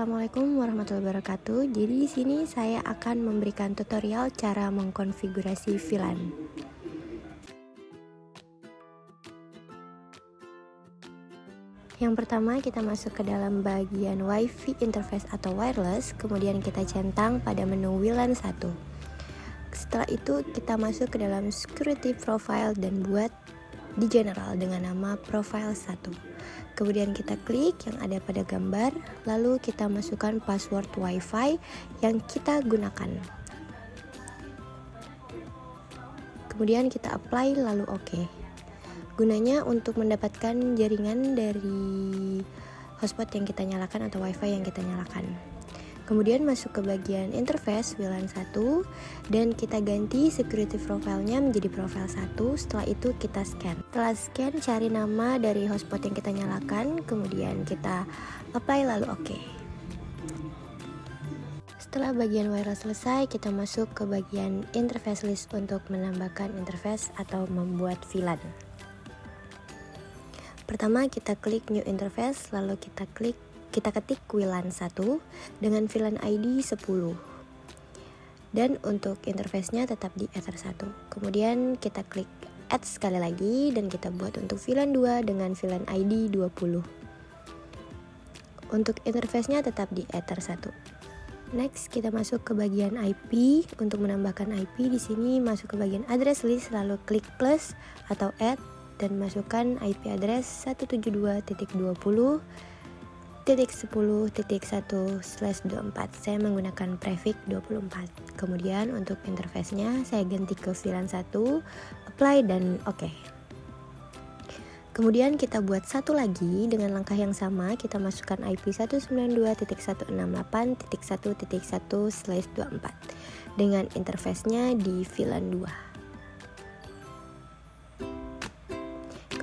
Assalamualaikum warahmatullahi wabarakatuh. Jadi di sini saya akan memberikan tutorial cara mengkonfigurasi VLAN. Yang pertama, kita masuk ke dalam bagian Wi-Fi interface atau wireless, kemudian kita centang pada menu VLAN 1. Setelah itu kita masuk ke dalam security profile dan buat di general dengan nama profile 1. Kemudian kita klik yang ada pada gambar, lalu kita masukkan password WiFi yang kita gunakan. Kemudian kita apply lalu OK. Gunanya untuk mendapatkan jaringan dari hotspot yang kita nyalakan atau WiFi yang kita nyalakan. Kemudian masuk ke bagian interface VLAN 1 dan kita ganti security profile-nya menjadi profile 1. Setelah itu kita scan. Setelah scan, cari nama dari hotspot yang kita nyalakan, kemudian kita apply lalu OK. Setelah bagian wireless selesai, kita masuk ke bagian interface list untuk menambahkan interface atau membuat VLAN. Pertama kita klik new interface, lalu kita ketik VLAN 1 dengan VLAN ID 10. Dan untuk interface-nya tetap di Ether 1. Kemudian kita klik add sekali lagi dan kita buat untuk VLAN 2 dengan VLAN ID 20. Untuk interface-nya tetap di Ether 1. Next, kita masuk ke bagian IP. Untuk menambahkan IP di sini masuk ke bagian address list lalu klik plus atau add dan masukkan IP address 172.10.1/24. Saya menggunakan prefix 24. Kemudian untuk interface-nya saya ganti ke VLAN 1, apply dan OK. Kemudian kita buat satu lagi dengan langkah yang sama, kita masukkan IP 192.168.1.1/24 dengan interface-nya di VLAN 2.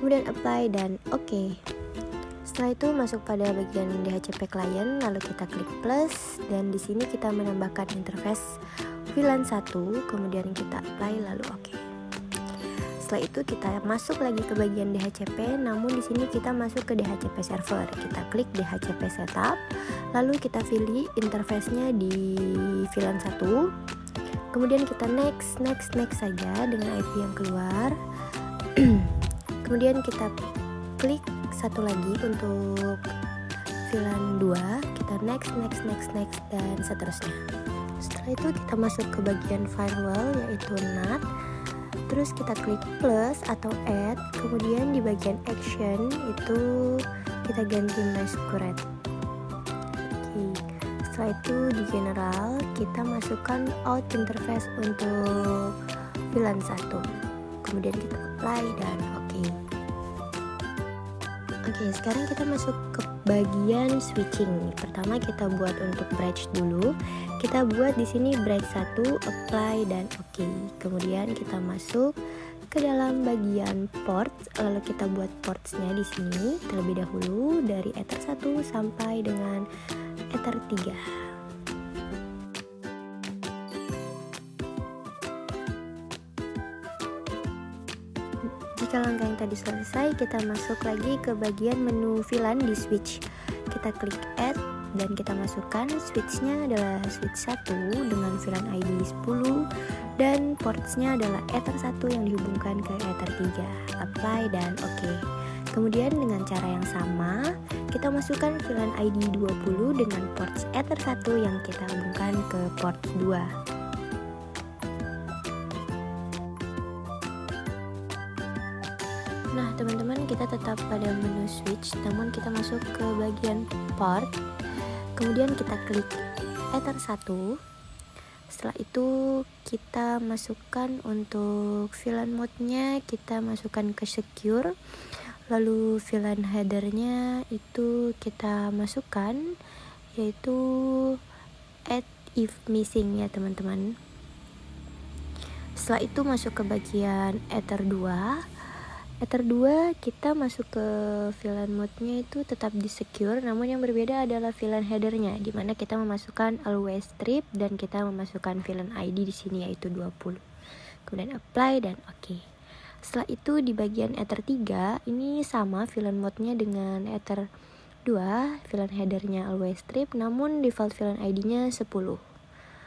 Kemudian apply dan OK. Setelah itu masuk pada bagian DHCP client, lalu kita klik plus dan di sini kita menambahkan interface VLAN 1, kemudian kita apply lalu OK. Setelah itu kita masuk lagi ke bagian DHCP, namun di sini kita masuk ke DHCP server. Kita klik DHCP setup, lalu kita pilih interface-nya di VLAN 1. Kemudian kita next saja dengan IP yang keluar. Kemudian kita klik satu lagi untuk VLAN 2, kita next dan seterusnya. Setelah itu kita masuk ke bagian firewall yaitu NAT, terus kita klik plus atau add, kemudian di bagian action itu kita ganti masquerade. Setelah itu di general kita masukkan out interface untuk VLAN 1, kemudian kita apply dan OK. Oke, sekarang kita masuk ke bagian switching. Pertama kita buat untuk bridge dulu. Kita buat di sini bridge 1, apply dan OK. Kemudian kita masuk ke dalam bagian port, lalu kita buat ports-nya di sini terlebih dahulu dari Ether 1 sampai dengan Ether 3. Jika langkah yang tadi selesai, kita masuk lagi ke bagian menu VLAN di switch. Kita klik add dan kita masukkan switch-nya adalah switch 1 dengan VLAN ID 10 dan ports-nya adalah Ether 1 yang dihubungkan ke Ether 3. Apply dan OK. Kemudian dengan cara yang sama, kita masukkan VLAN ID 20 dengan ports Ether 1 yang kita hubungkan ke port 2. Nah teman-teman, kita tetap pada menu switch, namun kita masuk ke bagian port, kemudian kita klik Ether 1. Setelah itu kita masukkan untuk VLAN mode-nya, kita masukkan ke secure, lalu VLAN header-nya itu kita masukkan yaitu add if missing ya teman-teman. Setelah itu masuk ke bagian Ether 2. Ether 2 kita masuk ke VLAN mode-nya itu tetap di secure, namun yang berbeda adalah VLAN header-nya, di mana kita memasukkan always strip dan kita memasukkan VLAN ID di sini yaitu 20. Kemudian apply dan OK. Setelah itu di bagian Ether 3 ini sama VLAN mode-nya dengan Ether 2, VLAN headernya always strip, namun default VLAN ID-nya 10.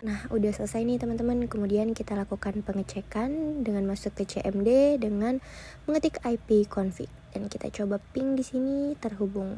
Nah, udah selesai nih teman-teman. Kemudian kita lakukan pengecekan dengan masuk ke CMD dengan mengetik IP config dan kita coba ping di sini terhubung.